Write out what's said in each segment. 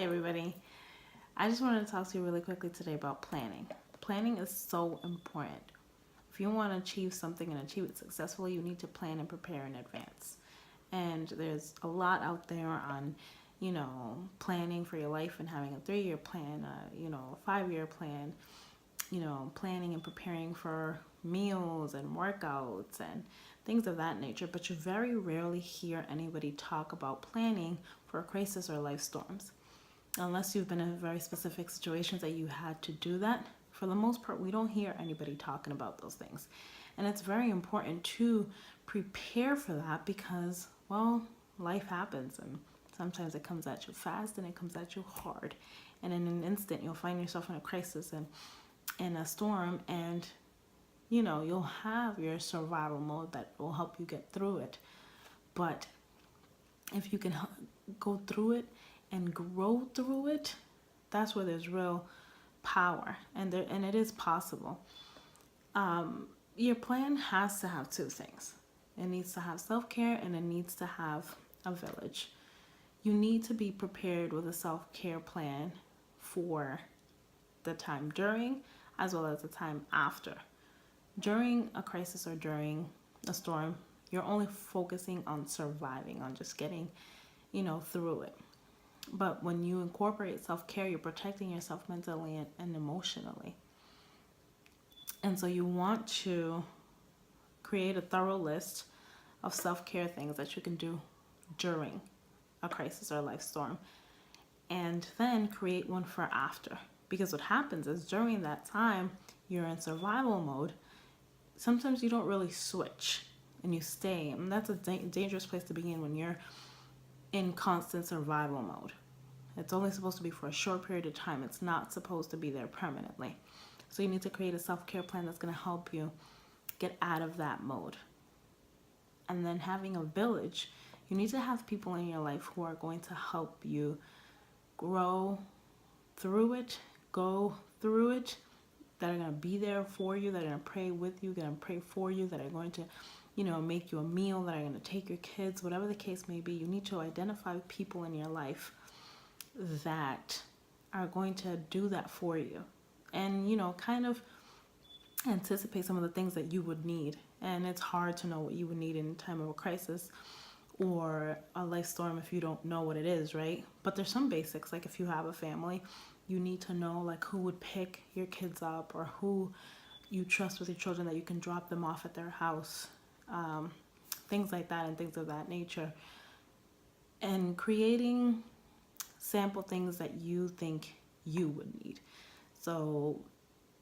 Hi, everybody. I just wanted to talk to you really quickly today about planning. Planning is so important. If you want to achieve something and achieve it successfully, you need to plan and prepare in advance. And there's a lot out there on, planning for your life and having a 3-year plan, a 5-year plan, planning and preparing for meals and workouts and things of that nature. But you very rarely hear anybody talk about planning for a crisis or life storms unless you've been in very specific situations that you had to do that. For the most part, we don't hear anybody talking about those things. And it's very important to prepare for that because, well, life happens and sometimes it comes at you fast and it comes at you hard. And in an instant, you'll find yourself in a crisis and in a storm, and you'll have your survival mode that will help you get through it. But if you can go through it and grow through it, that's where there's real power, and it is possible. Your plan has to have two things. It needs to have self-care and it needs to have a village. You need to be prepared with a self-care plan for the time during as well as the time after. During a crisis or during a storm, you're only focusing on surviving, on just getting, through it. But when you incorporate self-care, you're protecting yourself mentally and emotionally. And so you want to create a thorough list of self-care things that you can do during a crisis or a life storm, and then create one for after. Because what happens is during that time, you're in survival mode. Sometimes you don't really switch and you stay. And that's a dangerous place to be in when you're in constant survival mode. It's only supposed to be for a short period of time. It's not supposed to be there permanently. So you need to create a self-care plan that's going to help you get out of that mode. And then having a village, you need to have people in your life who are going to help you grow through it, go through it, that are going to be there for you, that are going to pray with you, that are going to pray for you, that are going to, make you a meal, that are going to take your kids, whatever the case may be. You need to identify people in your life that are going to do that for you and, kind of anticipate some of the things that you would need. And it's hard to know what you would need in time of a crisis or a life storm if you don't know what it is, right? But there's some basics, like if you have a family, you need to know like who would pick your kids up or who you trust with your children that you can drop them off at their house, things like that and things of that nature. And creating sample things that you think you would need. So,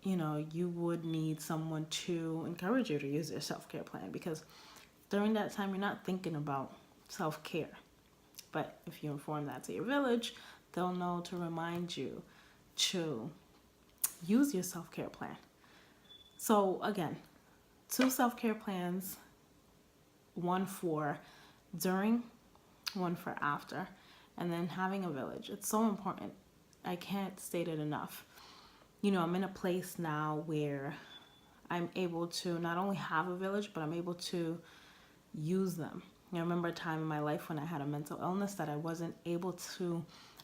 you would need someone to encourage you to use your self-care plan because during that time you're not thinking about self-care. But if you inform that to your village, they'll know to remind you to use your self-care plan. So again, 2 self-care plans, one for during, one for after, and then having a village. It's so important. I can't state it enough. I'm in a place now where I'm able to not only have a village, but I'm able to use them. I remember a time in my life when I had a mental illness that I wasn't able to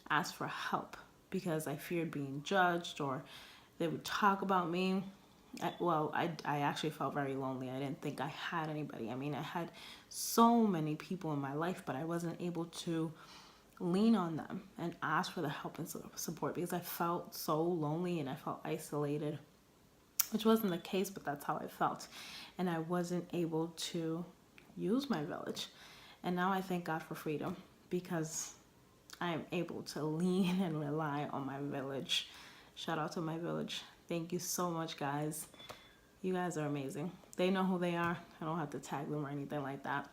ask for help because I feared being judged or they would talk about me. I actually felt very lonely. I didn't think I had anybody. I mean, I had so many people in my life, but I wasn't able to lean on them and ask for the help and support because I felt so lonely and I felt isolated, which wasn't the case, but that's how I felt. And I wasn't able to use my village. And now I thank God for freedom because I am able to lean and rely on my village. Shout out to my village. Thank you so much, guys. You guys are amazing. They know who they are. I don't have to tag them or anything like that.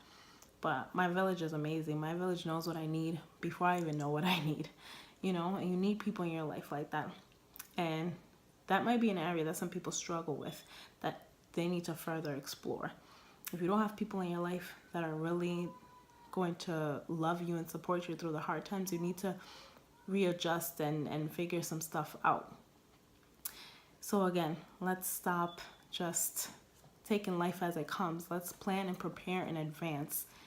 But my village is amazing. My village knows what I need before I even know what I need. And you need people in your life like that. And that might be an area that some people struggle with that they need to further explore. If you don't have people in your life that are really going to love you and support you through the hard times, you need to readjust and figure some stuff out. So again, let's stop just taking life as it comes. Let's plan and prepare in advance